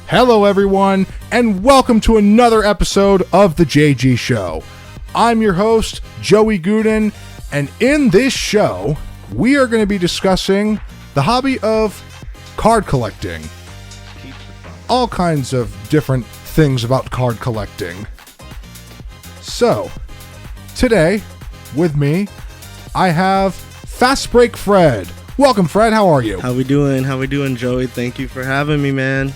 Hello, everyone, and welcome to another episode of The JG Show. I'm your host, Joey Guden, and in this show, we are going to be discussing the hobby of card collecting. All kinds of different things about card collecting. So, today, with me, I have Fastbreak Fred. Welcome, Fred. How are you? How we doing, Joey? Thank you for having me, man.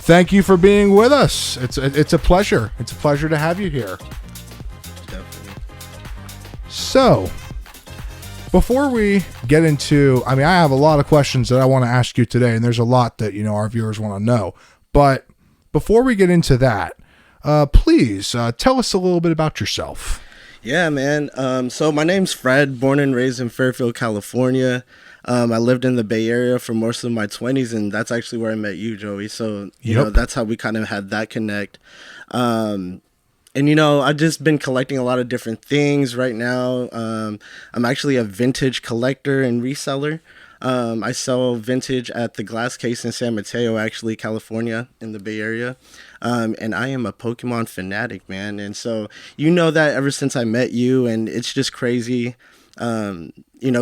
Thank you for being with us. It's a pleasure. It's a pleasure to have you here. Definitely. So, before we get into, I have a lot of questions that I want to ask you today, and there's a lot that, our viewers want to know. But before we get into that, please tell us a little bit about yourself. Yeah, man. So my name's Fred, born and raised in Fairfield, California. I lived in the Bay Area for most of my 20s, and that's actually where I met you, Joey. So, you know, that's how we kind of had that connect. And, I've just been collecting a lot of different things right now. I'm actually a vintage collector and reseller. I sell vintage at the Glass Case in San Mateo, actually, California, in the Bay Area. And I am a Pokemon fanatic, man. And so, that ever since I met you, and it's just crazy.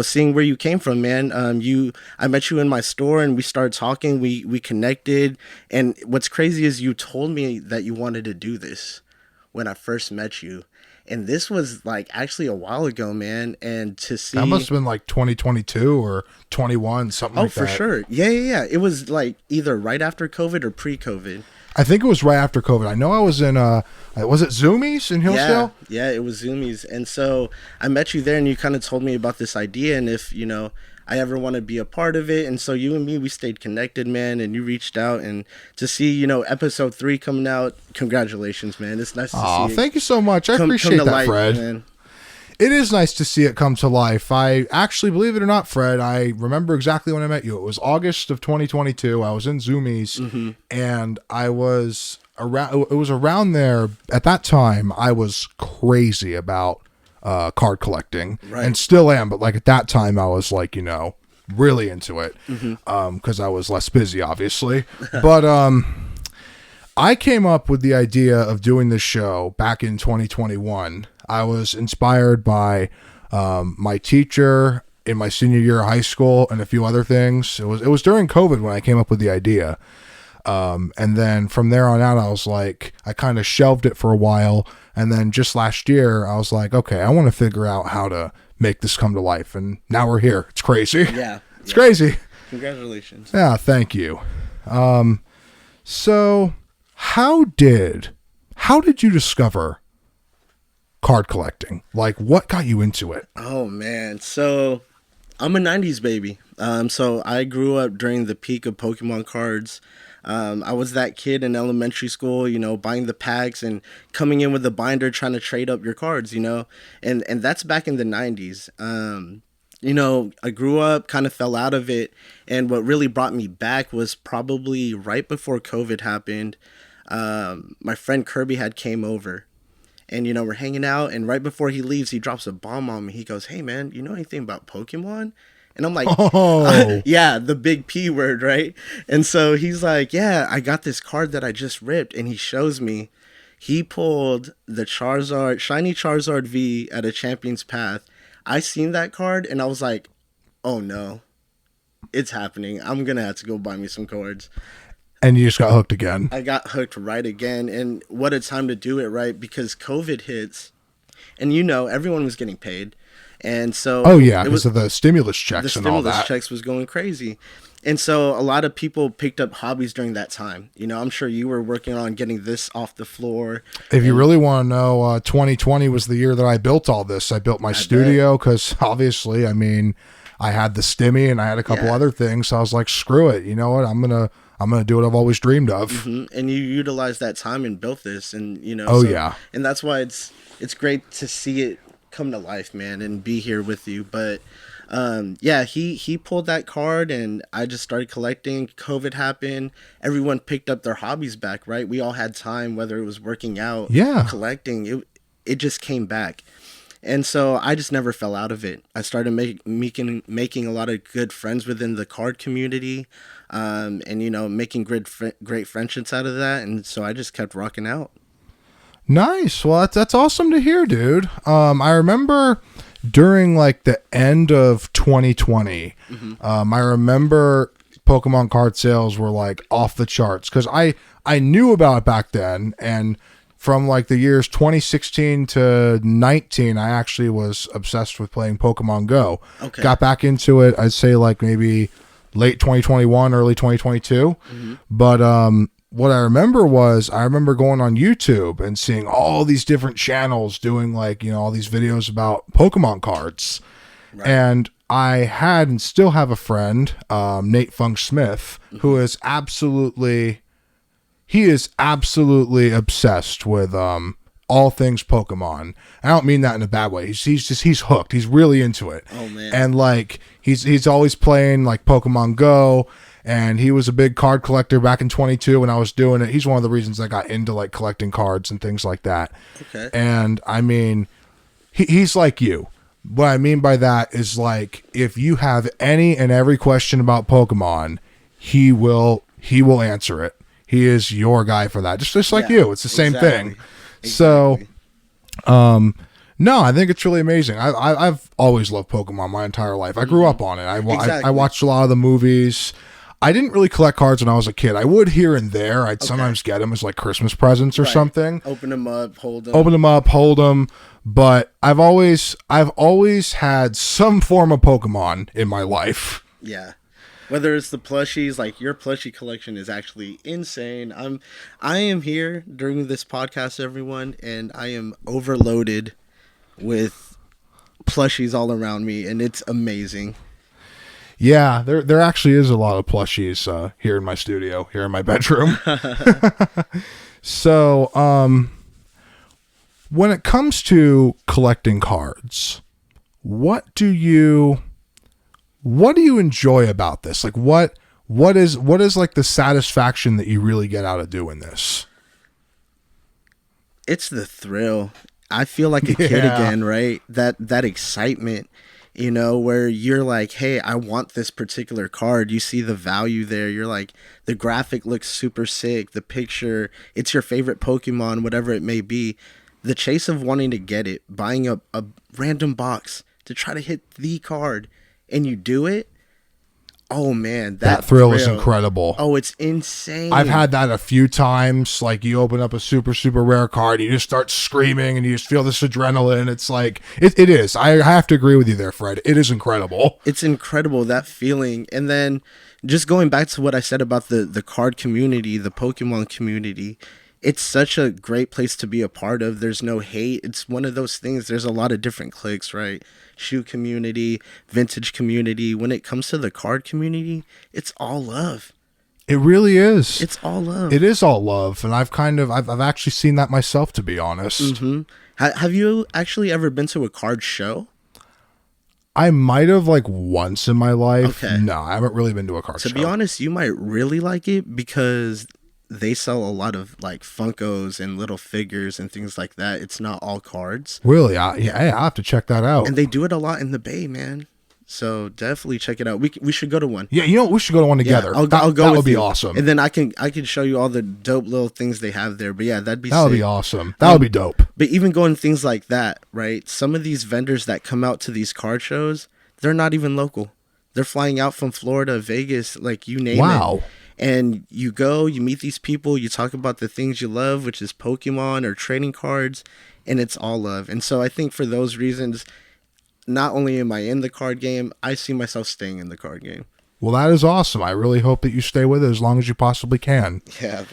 Seeing where you came from, man. I met you in my store and we started talking, we connected. And what's crazy is you told me that you wanted to do this when I first met you. And this was actually a while ago, man. And to see, that must have been 2022 or 21, something like that. Oh, for sure. Yeah. It was either right after COVID or pre-COVID. I think it was right after COVID. I know I was in, was it Zoomies in Hillsdale? Yeah, it was Zoomies. And so I met you there and you kind of told me about this idea and if, I ever want to be a part of it. And so you and me, we stayed connected, man, and you reached out. And to see, episode 3 coming out, congratulations, man. It's nice to see it. Oh, thank you so much. I appreciate that, life, Fred. Man. It is nice to see it come to life. I actually, believe it or not, Fred, I remember exactly when I met you. It was August of 2022. I was in Zoomies, and I was around. It was around there at that time. I was crazy about card collecting, and still am. But at that time, I was really into it because I was less busy, obviously. But I came up with the idea of doing this show back in 2021. I was inspired by my teacher in my senior year of high school and a few other things. It was during COVID when I came up with the idea. And then from there on out, I was I kind of shelved it for a while. And then just last year, I was okay, I want to figure out how to make this come to life. And now we're here. It's crazy. Yeah. It's crazy. Congratulations. Yeah, thank you. So how did you discover card collecting? What got you into it? Oh man, so I'm a 90s baby. So I grew up during the peak of Pokemon cards. I was that kid in elementary school, buying the packs and coming in with the binder trying to trade up your cards, and that's back in the 90s. I grew up, kind of fell out of it, and what really brought me back was probably right before COVID happened. My friend Kirby had came over. And, we're hanging out, and right before he leaves, he drops a bomb on me. He goes, "Hey, man, you know anything about Pokemon?" And I'm like, oh. Yeah, the big P word, right? And so he's like, "Yeah, I got this card that I just ripped." And he shows me. He pulled the Charizard, Shiny Charizard V at a Champion's Path. I seen that card, and I was like, oh, no. It's happening. I'm going to have to go buy me some cards. And you just got hooked again. I got hooked right again. And what a time to do it, right? Because COVID hits and everyone was getting paid. And so because of the stimulus checks and all that. The stimulus checks was going crazy. And so a lot of people picked up hobbies during that time. I'm sure you were working on getting this off the floor. If you really want to know, 2020 was the year that I built all this. I built my studio because obviously, I had the stimmy and I had a couple other things. So I was like, screw it. You know what? I'm gonna do what I've always dreamed of. And you utilized that time and built this, and and that's why it's great to see it come to life, man, and be here with you. But he pulled that card, and I just started collecting. COVID happened. Everyone picked up their hobbies back, right? We all had time, whether it was working out, collecting. It just came back. And so I just never fell out of it. I started making a lot of good friends within the card community, and making great friendships out of that. And so I just kept rocking out. Nice. Well, that's awesome to hear, dude. I remember during like the end of 2020, I remember Pokemon card sales were like off the charts because I knew about it back then, and from like the years 2016 to 19, I actually was obsessed with playing Pokemon Go. Okay. Got back into it, I'd say like maybe late 2021, early 2022. But what I remember going on YouTube and seeing all these different channels doing like, all these videos about Pokemon cards. Right. And I had and still have a friend, Nate Funk Smith, who is absolutely obsessed with all things Pokemon. I don't mean that in a bad way. He's hooked. He's really into it. Oh man. And like he's always playing like Pokemon Go, and he was a big card collector back in 22 when I was doing it. He's one of the reasons I got into like collecting cards and things like that. Okay. And I mean, he's like you. What I mean by that is like if you have any and every question about Pokemon, he will answer it. He is your guy for that. Just like you. It's the same thing. Exactly. So, no, I think it's really amazing. I've always loved Pokemon my entire life. I grew up on it. I watched a lot of the movies. I didn't really collect cards when I was a kid. I would here and there. I'd sometimes get them as like Christmas presents or something. Open them up, hold them. But I've always had some form of Pokemon in my life. Yeah. Whether it's the plushies, like your plushie collection is actually insane. I am here during this podcast, everyone, and I am overloaded with plushies all around me, and it's amazing. Yeah, there actually is a lot of plushies here in my studio, here in my bedroom. So, when it comes to collecting cards, what do you enjoy about this? Like what is like the satisfaction that you really get out of doing this? It's the thrill. I feel like a kid again, right? That excitement, where you're like, hey, I want this particular card. You see the value there. You're like, the graphic looks super sick. The picture, it's your favorite Pokemon, whatever it may be. The chase of wanting to get it, buying a random box to try to hit the card, and you do it. Oh man, that thrill is incredible. Oh, it's insane. I've had that a few times. Like you open up a super, super rare card, you just start screaming and you just feel this adrenaline. It's like, it is. I have to agree with you there, Fred. It is incredible. It's incredible, that feeling. And then just going back to what I said about the card community, the Pokemon community, it's such a great place to be a part of. There's no hate. It's one of those things. There's a lot of different cliques, right? Shoe community, vintage community. When it comes to the card community, it's all love. It really is. It's all love. It is all love, and I've actually seen that myself, to be honest. Mm-hmm. Have you actually ever been to a card show? I might have like once in my life. Okay. No, I haven't really been to a card show. To be honest, you might really like it because they sell a lot of like Funkos and little figures and things like that. It's not all cards. Really? I'll have to check that out. And they do it a lot in the Bay, man. So definitely check it out. We should go to one. Yeah, we should go to one together. Yeah, I'll go. That would be you. awesome. And then I can show you all the dope little things they have there. But yeah, that would be awesome. That would be dope. But even going things like that, right? Some of these vendors that come out to these card shows, they're not even local. They're flying out from Florida, Vegas, like you name it. Wow. And you go, you meet these people, you talk about the things you love, which is Pokemon or trading cards, and it's all love. And so I think for those reasons, not only am I in the card game, I see myself staying in the card game. Well, that is awesome. I really hope that you stay with it as long as you possibly can. Yeah,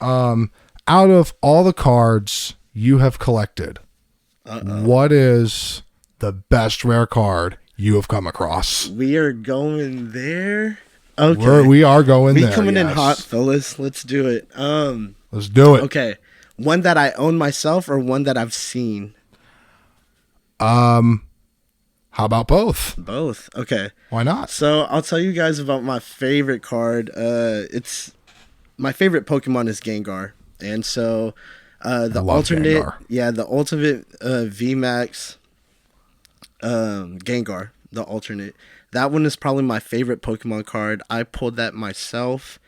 man. Out of all the cards you have collected, what is the best rare card you have come across? We are going there. Okay. We are going there. We coming in hot, fellas. Let's do it. Let's do it. Okay. One that I own myself or one that I've seen? How about both? Both. Okay. Why not? So I'll tell you guys about my favorite card. It's my favorite Pokemon is Gengar. And so the alternate, Gengar. Yeah, the ultimate VMAX Gengar, the alternate. That one is probably my favorite Pokemon card. I pulled that myself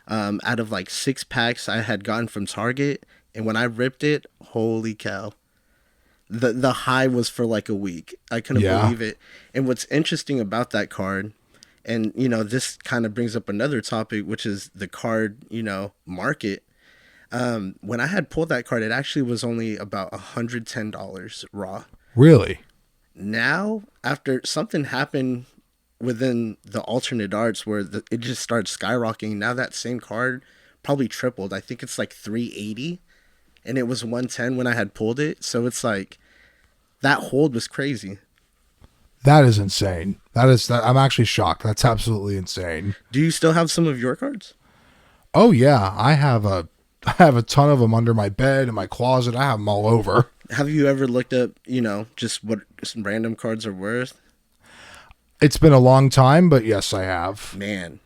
out of like 6 packs I had gotten from Target. And when I ripped it, holy cow. The high was for like a week. I couldn't believe it. And what's interesting about that card, and, you know, this kind of brings up another topic, which is the card, you know, market. When I had pulled that card, it actually was only about $110 raw. Really? Now, after something happened within the alternate arts where it just started skyrocketing, now that same card probably tripled. I think it's like 380, and it was 110 when I had pulled it. So it's like that hold was crazy. That is insane. I'm actually shocked. That's absolutely insane. Do you still have some of your cards? Oh yeah, I have a ton of them under my bed in my closet. I have them all over. Have you ever looked up, you know, just what some random cards are worth? It's been a long time, but yes, I have. Man,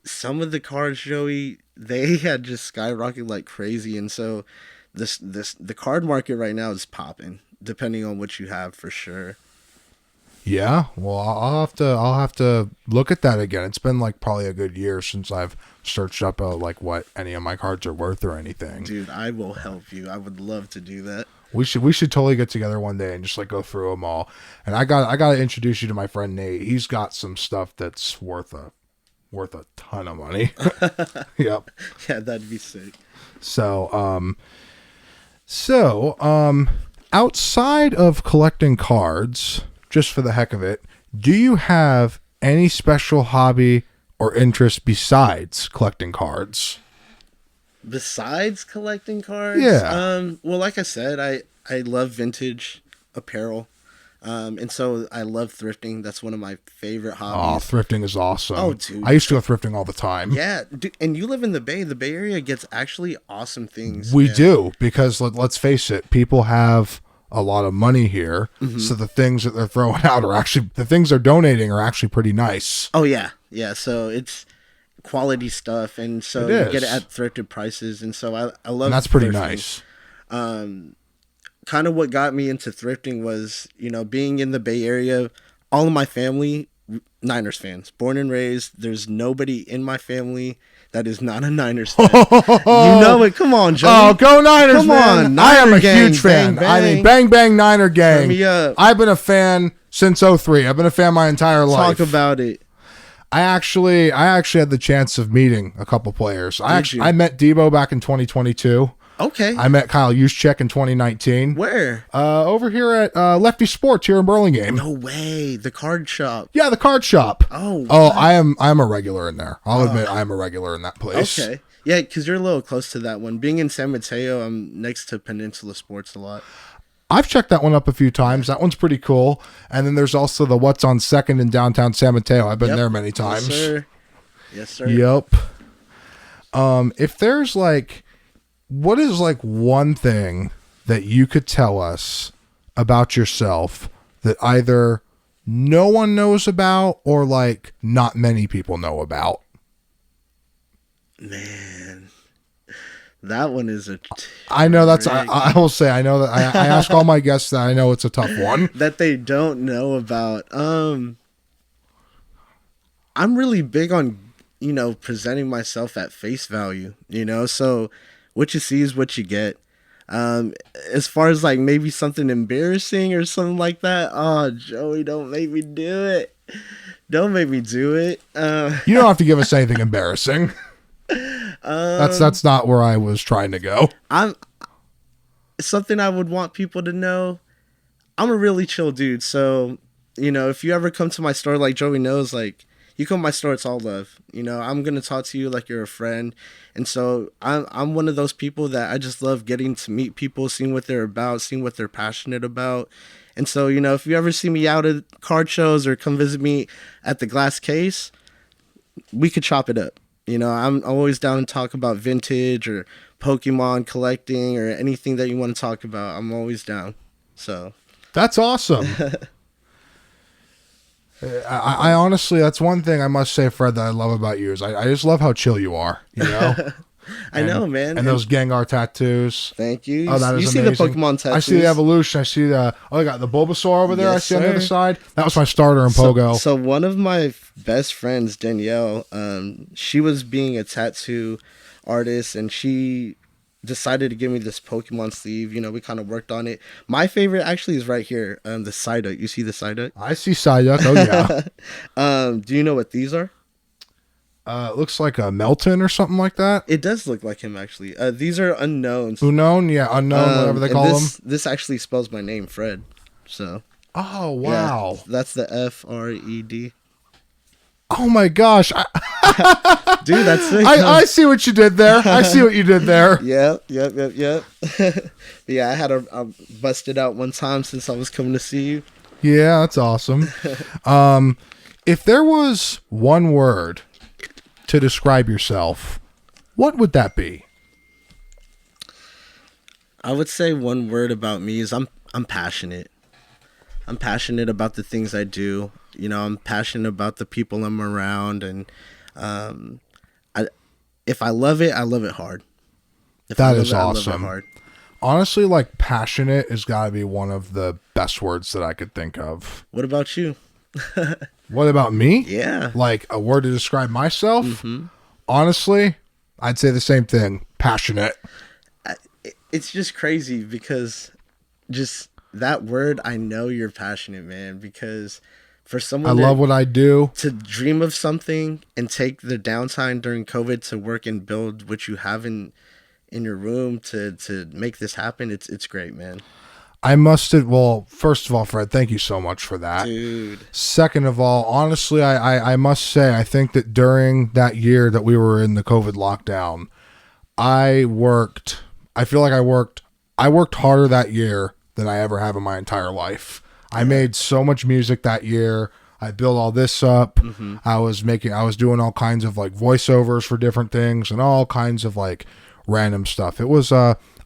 some of the cards, Joey, they had just skyrocketed like crazy, and so the card market right now is popping, depending on what you have for sure. Yeah, well, I'll have to look at that again. It's been like probably a good year since I've searched up like what any of my cards are worth or anything. Dude, I will help you. I would love to do that. We should totally get together one day and just like go through them all. And I got to introduce you to my friend Nate. He's got some stuff that's worth a ton of money. Yep. Yeah, that'd be sick. So outside of collecting cards, just for the heck of it, do you have any special hobby or interest besides collecting cards? Besides collecting cards? Yeah. Well, like I said, I love vintage apparel. And so I love thrifting. That's one of my favorite hobbies. Oh, thrifting is awesome. Oh, dude. I used to go thrifting all the time. Yeah. Dude, and you live in the Bay. The Bay Area gets actually awesome things. We do, because let's face it, people have a lot of money here. Mm-hmm. So the things that they're throwing out are actually, the things they're donating are actually pretty nice. Oh, yeah. Yeah. So it's quality stuff. And so you get it at thrifted prices. And so I love and that's pretty thrifting. Nice. Kind of what got me into thrifting was, you know, being in the Bay Area. All of my family, Niners fans, born and raised. There's nobody in my family that is not a Niners fan. You know it. Come on, Joey. Oh, go Niners, Come man. on. I am a gang, huge fan. bang, bang. I mean, bang, bang, Niner gang. Turn me up. I've been a fan since 03. I've been a fan my entire life. Talk about it. I actually had the chance of meeting a couple players. I met Debo back in 2022. Okay. I met Kyle Juszczyk in 2019. Where? Over here at Lefty Sports here in Burlingame. No way. The card shop. Yeah, the card shop. Oh. What? Oh, I'm a regular in there. I'll admit I am a regular in that place. Okay. Yeah, because you're a little close to that one. Being in San Mateo, I'm next to Peninsula Sports a lot. I've checked that one up a few times. That one's pretty cool. And then there's also the What's on Second in downtown San Mateo. I've been there many times. Yes, sir. Yes, sir. Yep. If there's like, what is like one thing that you could tell us about yourself that either no one knows about or like not many people know about? Man, that one is a... I know that's... I will say, I know that I ask all my guests that. I know it's a tough one. That they don't know about. I'm really big on, you know, presenting myself at face value, you know? So what you see is what you get. As far as like maybe something embarrassing or something like that, oh, Joey, don't make me do it. Don't make me do it. You don't have to give us anything embarrassing. That's not where I was trying to go. Something I would want people to know. I'm a really chill dude. So, you know, if you ever come to my store, like Joey knows, like you come to my store, it's all love. You know, I'm going to talk to you like you're a friend. And so I'm one of those people that I just love getting to meet people, seeing what they're about, seeing what they're passionate about. And so, you know, if you ever see me out at card shows or come visit me at the Glass Case, we could chop it up. You know, I'm always down to talk about vintage or Pokemon collecting or anything that you want to talk about. I'm always down. So that's awesome. I honestly, that's one thing I must say, Fred, that I love about you is I just love how chill you are. You know, I know, man. And those Gengar tattoos. Thank you. Oh, that is amazing. You see the Pokemon tattoos. I see the evolution. I see I got the Bulbasaur over there. Yes, I see on the other side. That was my starter in Pogo. So one of my best friends, Danielle, she was being a tattoo artist, and she decided to give me this Pokemon sleeve. You know, we kind of worked on it. My favorite actually is right here. The Psyduck. You see the Psyduck? I see Psyduck. Oh, yeah. Do you know what these are? It looks like a Melton or something like that. It does look like him, actually. These are unknowns. Unknown? Yeah, unknown, whatever they call them. This actually spells my name, Fred. So. Oh, wow. Yeah, that's the Fred. Oh, my gosh. Dude, that's it. I see what you did there. I see what you did there. Yep. Yeah, I busted out one time since I was coming to see you. Yeah, that's awesome. If there was one word to describe yourself, what would that be? I would say one word about me is I'm passionate. I'm passionate about the things I do. You know, I'm passionate about the people I'm around, and if I love it hard. That is awesome. Honestly, like, passionate has got to be one of the best words that I could think of. What about you? What about me? Yeah. Like, a word to describe myself? Mm-hmm. Honestly, I'd say the same thing. Passionate. It's just crazy because just that word, I know you're passionate, man, because for someone I love what I do. To dream of something and take the downtime during COVID to work and build what you have in your room to make this happen, it's great, man. I must have, well, first of all, Fred, thank you so much for that. Dude. Second of all, honestly, I must say, I think that during that year that we were in the COVID lockdown, I worked harder that year than I ever have in my entire life. I made so much music that year. I built all this up. Mm-hmm. I was doing all kinds of like voiceovers for different things and all kinds of like random stuff. It was,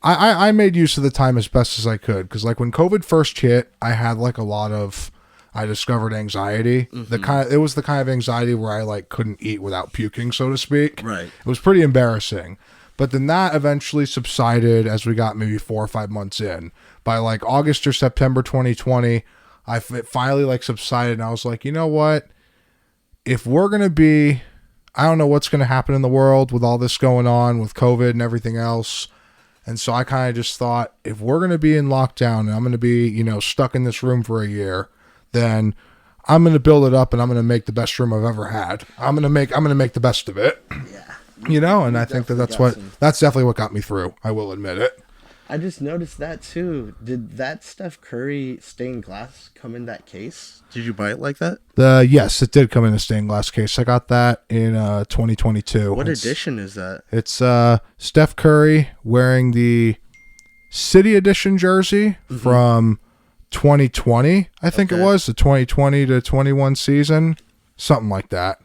I made use of the time as best as I could. Cause like when COVID first hit, I discovered anxiety. Mm-hmm. It was the kind of anxiety where I like couldn't eat without puking, so to speak. Right. It was pretty embarrassing. But then that eventually subsided as we got maybe 4 or 5 months in. By like August or September 2020, it finally like subsided, and I was like, you know what? If we're going to be, I don't know what's going to happen in the world with all this going on with COVID and everything else. And so I kind of just thought, if we're going to be in lockdown and I'm going to be, you know, stuck in this room for a year, then I'm going to build it up and I'm going to make the best room I've ever had. I'm going to make the best of it. Yeah. You know, and I think that's definitely what got me through. I will admit it. I just noticed that too. Did that Steph Curry stained glass come in that case? Did you buy it like that? Yes, it did come in a stained glass case. I got that in 2022. What edition is that? It's Steph Curry wearing the City Edition jersey from 2020. I think it was the 2020 to 21 season, something like that.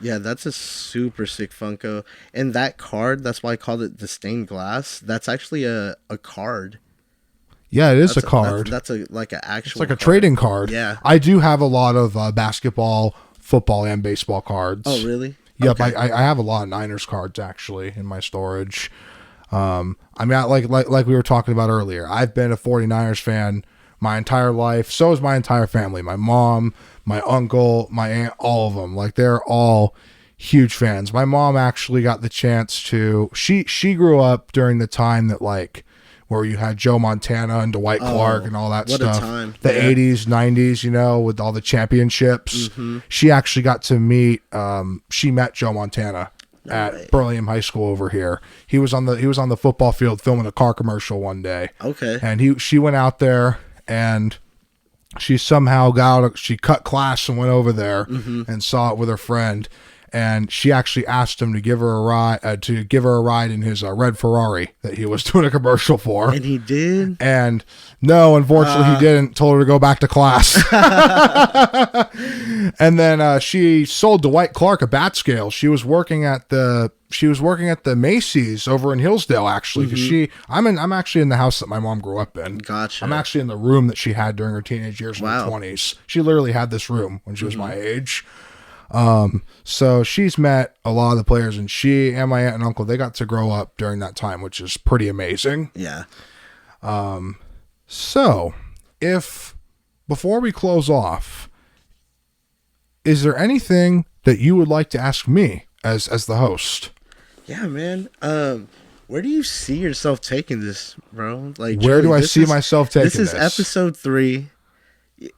Yeah, that's a super sick Funko. And that card, that's why I called it the stained glass. That's actually a card. Yeah, it is a card. That's like an actual It's like a trading card. Yeah. I do have a lot of basketball, football, and baseball cards. Oh, really? Yep, okay. I have a lot of Niners cards, actually, in my storage. I mean, like we were talking about earlier, I've been a 49ers fan my entire life. So is my entire family. My mom, my uncle, my aunt, all of them. Like, they're all huge fans. My mom actually got the chance to, she grew up during the time that, like, where you had Joe Montana and Dwight Clark and all that stuff. What a time. The 80s, 90s, you know, with all the championships. Mm-hmm. She actually got to meet, she met Joe Montana at Burlingame High School over here. He was on the football field filming a car commercial one day. Okay. And she went out there, and she somehow she cut class and went over there and saw it with her friend, and she actually asked him to give her a ride in his red Ferrari that he was doing a commercial for. And he did? And no, unfortunately he didn't. Told her to go back to class. And then she sold Dwight Clark a bat scale. She was working at the Macy's over in Hillsdale, actually, because I'm actually in the house that my mom grew up in. Gotcha. I'm actually in the room that she had during her teenage years in her 20s. She literally had this room when she was my age. So she's met a lot of the players, and she and my aunt and uncle, they got to grow up during that time, which is pretty amazing. Yeah. So before we close off, is there anything that you would like to ask me as the host? Yeah, man. Where do you see yourself taking this, bro? Like, where do I see myself taking this? This is episode 3.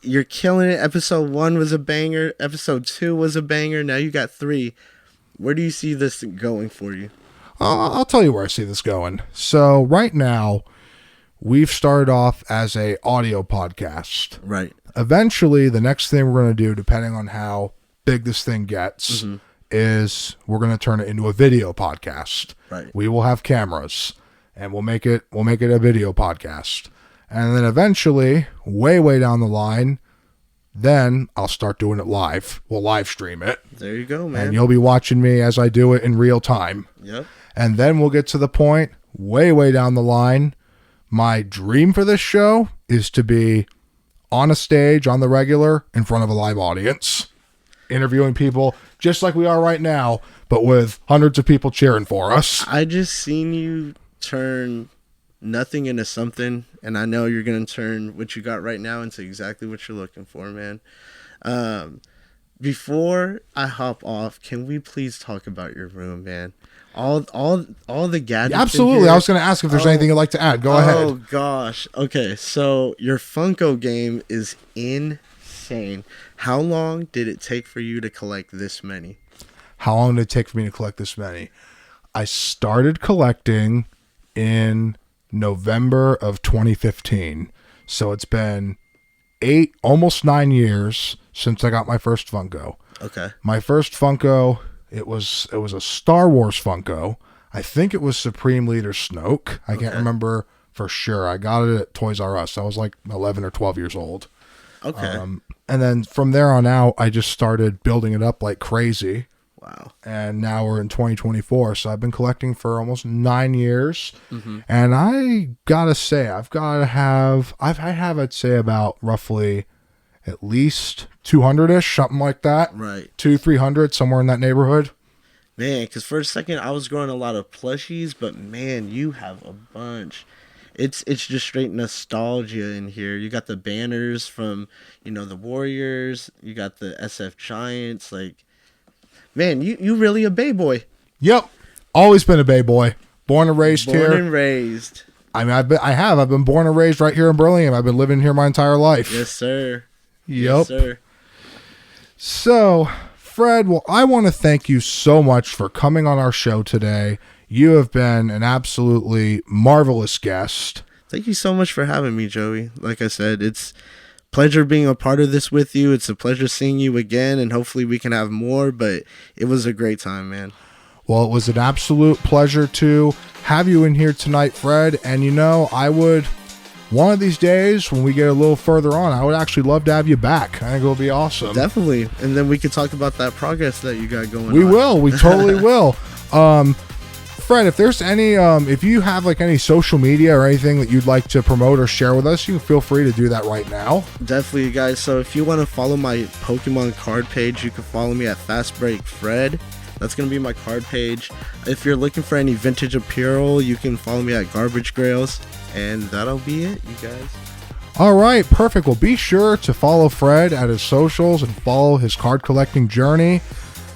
You're killing it. Episode 1 was a banger. Episode 2 was a banger. Now you got 3. Where do you see this going for you? I'll tell you where I see this going. So right now, we've started off as a audio podcast. Right. Eventually, the next thing we're going to do, depending on how big this thing gets, is we're going to turn it into a video podcast. Right. We will have cameras, and we'll make it a video podcast. And then eventually, way down the line, then I'll start doing it live. We'll live stream it. There you go, man. And you'll be watching me as I do it in real time. Yep. And then we'll get to the point, way down the line, my dream for this show is to be on a stage, on the regular, in front of a live audience, interviewing people just like we are right now, but with hundreds of people cheering for us. I just seen you turn nothing into something, and I know you're going to turn what you got right now into exactly what you're looking for, man. Before I hop off, can we please talk about your room, man? All the gadgets. Absolutely. I was going to ask if there's anything you'd like to add. Go ahead. Oh gosh. Okay, so your Funko game is insane. How long did it take for you to collect this many? How long did it take for me to collect this many? I started collecting in November of 2015. So it's been 8, almost 9 years since I got my first Funko. Okay. My first Funko, it was a Star Wars Funko. I think it was Supreme Leader Snoke. I can't remember for sure. I got it at Toys R Us. I was like 11 or 12 years old. Okay. And then from there on out, I just started building it up like crazy. Wow. And now we're in 2024. So I've been collecting for almost 9 years. And I gotta say, I have, I'd say about roughly at least 200-ish, something like that. Right. 200-300, somewhere in that neighborhood. Man, because for a second I was growing a lot of plushies, but man, you have a bunch. It's just straight nostalgia in here. You got the banners from, the Warriors. You got the SF Giants. Like, man, you really a Bay boy. Yep. Always been a Bay boy. Born and raised here. Born and raised. I mean, I've been born and raised right here in Burlingame. I've been living here my entire life. Yes, sir. Yep. Yes, sir. So, Fred, well, I want to thank you so much for coming on our show today. You have been an absolutely marvelous guest. Thank you so much for having me, Joey. Like I said, it's a pleasure being a part of this with you. It's a pleasure seeing you again, and hopefully we can have more, but it was a great time, man. Well, it was an absolute pleasure to have you in here tonight, Fred. And I would, one of these days when we get a little further on, I would actually love to have you back. I think it'll be awesome. Definitely. And then we could talk about that progress that you got going on. We will. We totally will. Fred, if there's any, if you have like any social media or anything that you'd like to promote or share with us, you can feel free to do that right now. Definitely, guys. So if you want to follow my Pokemon card page, you can follow me at Fastbreak Fred. That's going to be my card page. If you're looking for any vintage apparel, you can follow me at Garbage Grails. And that'll be it, you guys. All right, perfect. Well, be sure to follow Fred at his socials and follow his card collecting journey.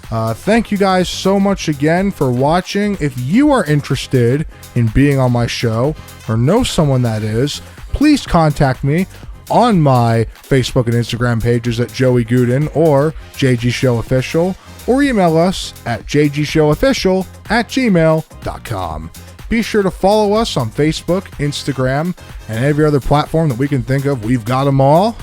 Thank you guys so much again for watching. If you are interested in being on my show or know someone that is, please contact me on my Facebook and Instagram pages at Joey Guden or JG Show Official, or email us at jgshowofficial@gmail.com. Be sure to follow us on Facebook, Instagram, and every other platform that we can think of. We've got them all.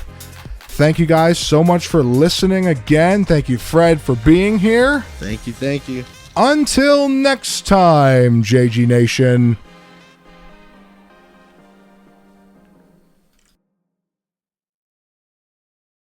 Thank you guys so much for listening again. Thank you, Fred, for being here. Thank you. Until next time, JG Nation.